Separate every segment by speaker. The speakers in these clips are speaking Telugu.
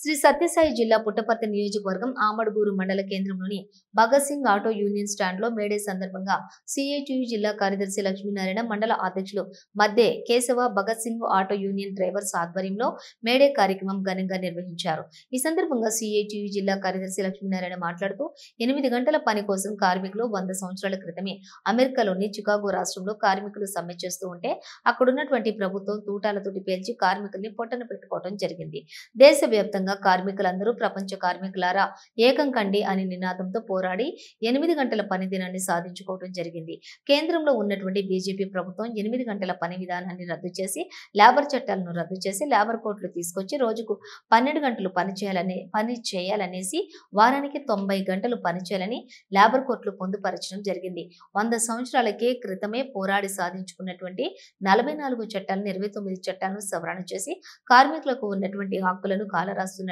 Speaker 1: శ్రీ సత్యసాయి జిల్లా పుట్టపర్తి నియోజకవర్గం ఆమడుగూరు మండల కేంద్రంలోని Bhagat Singh auto union stand లో మేడే సందర్భంగా సిఐటియు జిల్లా కార్యదర్శి లక్ష్మీనారాయణ, మండల అధ్యక్షులు మధ్య Keshava Bhagat Singh auto union drivers ఆధ్వర్యంలో మేడే కార్యక్రమం ఘనంగా నిర్వహించారు. ఈ సందర్భంగా సిఐటియు జిల్లా కార్యదర్శి లక్ష్మీనారాయణ మాట్లాడుతూ 8 గంటల పని కోసం కార్మికులు 100 సంవత్సరాల క్రితమే అమెరికాలోని చికాగో రాష్ట్రంలో కార్మికులు సమ్మె చేస్తూ ఉంటే అక్కడున్నటువంటి ప్రభుత్వం తూటాలతోటి పేల్చి కార్మికుల్ని పొట్టన పెట్టుకోవడం జరిగింది. దేశవ్యాప్తంగా కార్మికులందరూ ప్రపంచ కార్మికులారా ఏకం కండి అని నినాదంతో పోరాడి 8 గంటల పని దినాన్ని సాధించుకోవడం జరిగింది. కేంద్రంలో ఉన్నటువంటి బీజేపీ ప్రభుత్వం 8 గంటల పని విధానాన్ని రద్దు చేసి లేబర్ చట్టాలను రద్దు చేసి లేబర్ కోడ్లు తీసుకొచ్చి రోజుకు 12 గంటలు పని చేయాలనేసి వారానికి 90 గంటలు పని చేయాలని లేబర్ కోడ్లు పొందుపరచడం జరిగింది. 100 సంవత్సరాలకే క్రితమే పోరాడి సాధించుకున్నటువంటి 44 చట్టాలను 29 చట్టాలను సవరణ చేసి కార్మికులకు ఉన్నటువంటి హక్కులను కాలరాస్తున్నటువంటి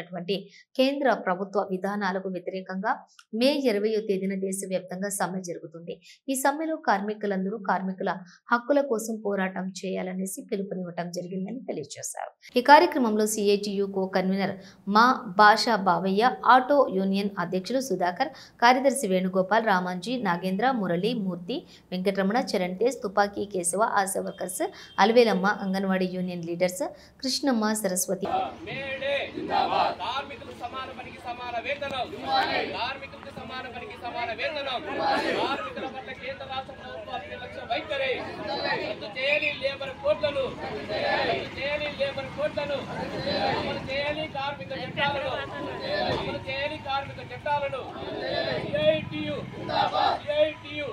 Speaker 1: కేంద్ర ప్రభుత్వ విధానాలకు వ్యతిరేకంగా మే 20వ తేదీన దేశవ్యాప్తంగా సమ్మె జరుగుతుంది. ఈ సమ్మెలో కార్మికులందరూ కార్మికుల హక్కుల కోసం పోరాటం చేయాలనేసి పిలుపునివ్వటం జరిగిందని తెలియజేశారు. ఈ కార్యక్రమంలో సిఐటియు కో కన్వీనర్ మా భాషా బావయ్య, ఆటో యూనియన్ అధ్యక్షులు సుధాకర్, కార్యదర్శి వేణుగోపాల్, రామాంజీ, నాగేంద్ర, మురళి, మూర్తి, వెంకటరమణ, చరణ్ తేజ్, తుపాకీ, Keshava, Asha workers, Alavelamma, Anganwadi union leaders, Krishnamma, Saraswati.
Speaker 2: కార్మికులకు సమాన పనికి సమాన వేతనం, కార్మికులకు సమాన పనికి సమాన వేతనం, కార్మికుల పట్ల కేంద్ర రాష్ట్ర ప్రభుత్వాల నిర్లక్ష్య వైఖరి రద్దు చేయాలి. లేబర్ కోడ్లను రద్దు చేయాలి. లేబర్ కోడ్లను అమలు చేయాలి. కార్మిక చట్టాలను అమలు చేయాలి. కార్మిక చట్టాలను సిఐటియు సిఐటియు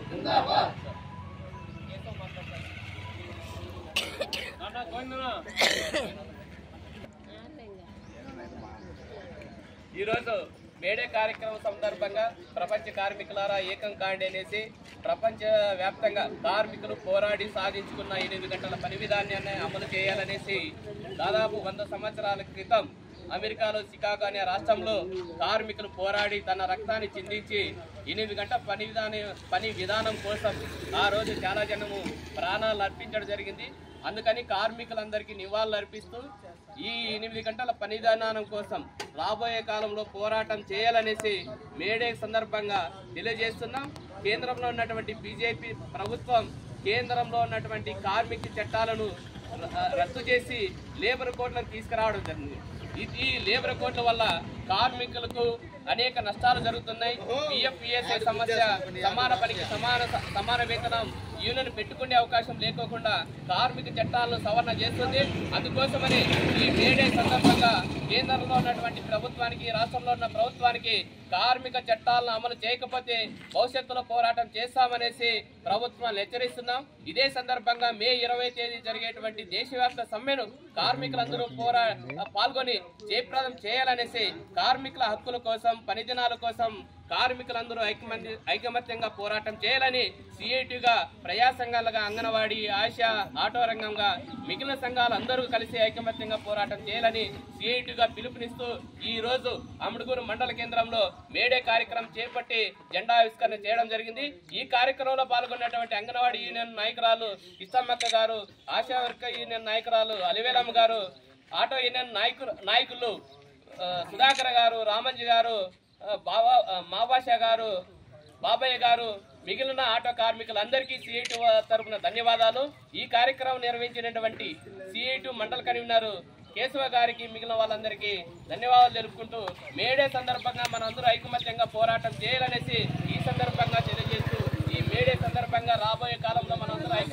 Speaker 2: ఈరోజు మేడే కార్యక్రమం సందర్భంగా ప్రపంచ కార్మికులారా ఏకం కాండి అనేసి ప్రపంచ వ్యాప్తంగా కార్మికులు పోరాడి సాధించుకున్న 8 గంటల పని విధానాన్ని అమలు చేయాలనేసి దాదాపు 100 సంవత్సరాల క్రితం అమెరికాలో చికాగో అనే రాష్ట్రంలో కార్మికులు పోరాడి తన రక్తాన్ని చిందించి 8 గంటల పని విధానం కోసం ఆ రోజు చాలా జనము ప్రాణాలు అర్పించడం జరిగింది. అందుకని కార్మికులందరికీ నివాళులు అర్పిస్తూ ఈ 8 గంటల పని విధానం కోసం రాబోయే కాలంలో పోరాటం చేయాలనేసి మేడే సందర్భంగా తెలియజేస్తున్నాం. కేంద్రంలో ఉన్నటువంటి బీజేపీ ప్రభుత్వం కేంద్రంలో ఉన్నటువంటి కార్మిక చట్టాలను రద్దు చేసి లేబర్ కోడ్లను తీసుకురావడం జరిగింది. ఈ లేబర్ కోడ్ల వల్ల కార్మికులకు అనేక నష్టాలు జరుగుతున్నాయి. పిఎఫ్పిఎస్ఏ సమస్య, సమాన పనికి సమాన వేతనం, యూనియన్ పెట్టుకునే అవకాశం లేకోకుండా కార్మిక చట్టాలను సవరణ చేస్తుంది. అందుకోసమని ఈ మేడే సందర్భంగా కేంద్రంలో ఉన్నటువంటి ప్రభుత్వానికి, రాష్ట్రంలో ఉన్న ప్రభుత్వానికి కార్మిక చట్టాలను అమలు చేయకపోతే భవిష్యత్తులో పోరాటం చేస్తామనేసి ప్రభుత్వాన్ని హెచ్చరిస్తున్నాం. ఇదే సందర్భంగా మే 20వ తేదీ జరిగేటువంటి దేశవ్యాప్త సమ్మెను కార్మికులందరూ పాల్గొని జయప్రదం చేయాలనేసి కార్మికుల హక్కుల కోసం, పని దినాల కోసం కార్మికులందరూ ఐకమత్యంగా పోరాటం చేయాలని సిఐటిగా, ప్రజా సంఘాలుగా, అంగన్వాడీ, ఆశా, ఆటో రంగంగా మిగిలిన సంఘాలు అందరూ కలిసి ఐకమత్యంగా పోరాటం చేయాలని సిఐటిగా పిలుపునిస్తూ ఈ రోజు అమడుగూరు మండల కేంద్రంలో మేడే కార్యక్రమం చేపట్టి జెండా ఆవిష్కరణ చేయడం జరిగింది. ఈ కార్యక్రమంలో పాల్గొన్నటువంటి అంగన్వాడీ యూనియన్ నాయకురాలు కిస్తమ్మక్క గారు, ఆశా వర్కర్ యూనియన్ నాయకురాలు అలివేలమ్మ గారు, ఆటో యూనియన్ నాయకులు సుధాకర్ గారు, రామంజీ గారు, మాభాష గారు, బాబయ్య గారు, మిగిలిన ఆటో కార్మికులందరికీ సిఐటి తరఫున ధన్యవాదాలు. ఈ కార్యక్రమం నిర్వహించినటువంటి సిఐటి మండల కన్వీనర్ కేశవ గారికి, మిగిలిన వాళ్ళందరికీ ధన్యవాదాలు తెలుపుకుంటూ మేడే సందర్భంగా మనందరూ ఐకమత్యంగా పోరాటం చేయాలనేసి ఈ సందర్భంగా తెలియజేస్తూ ఈ మేడే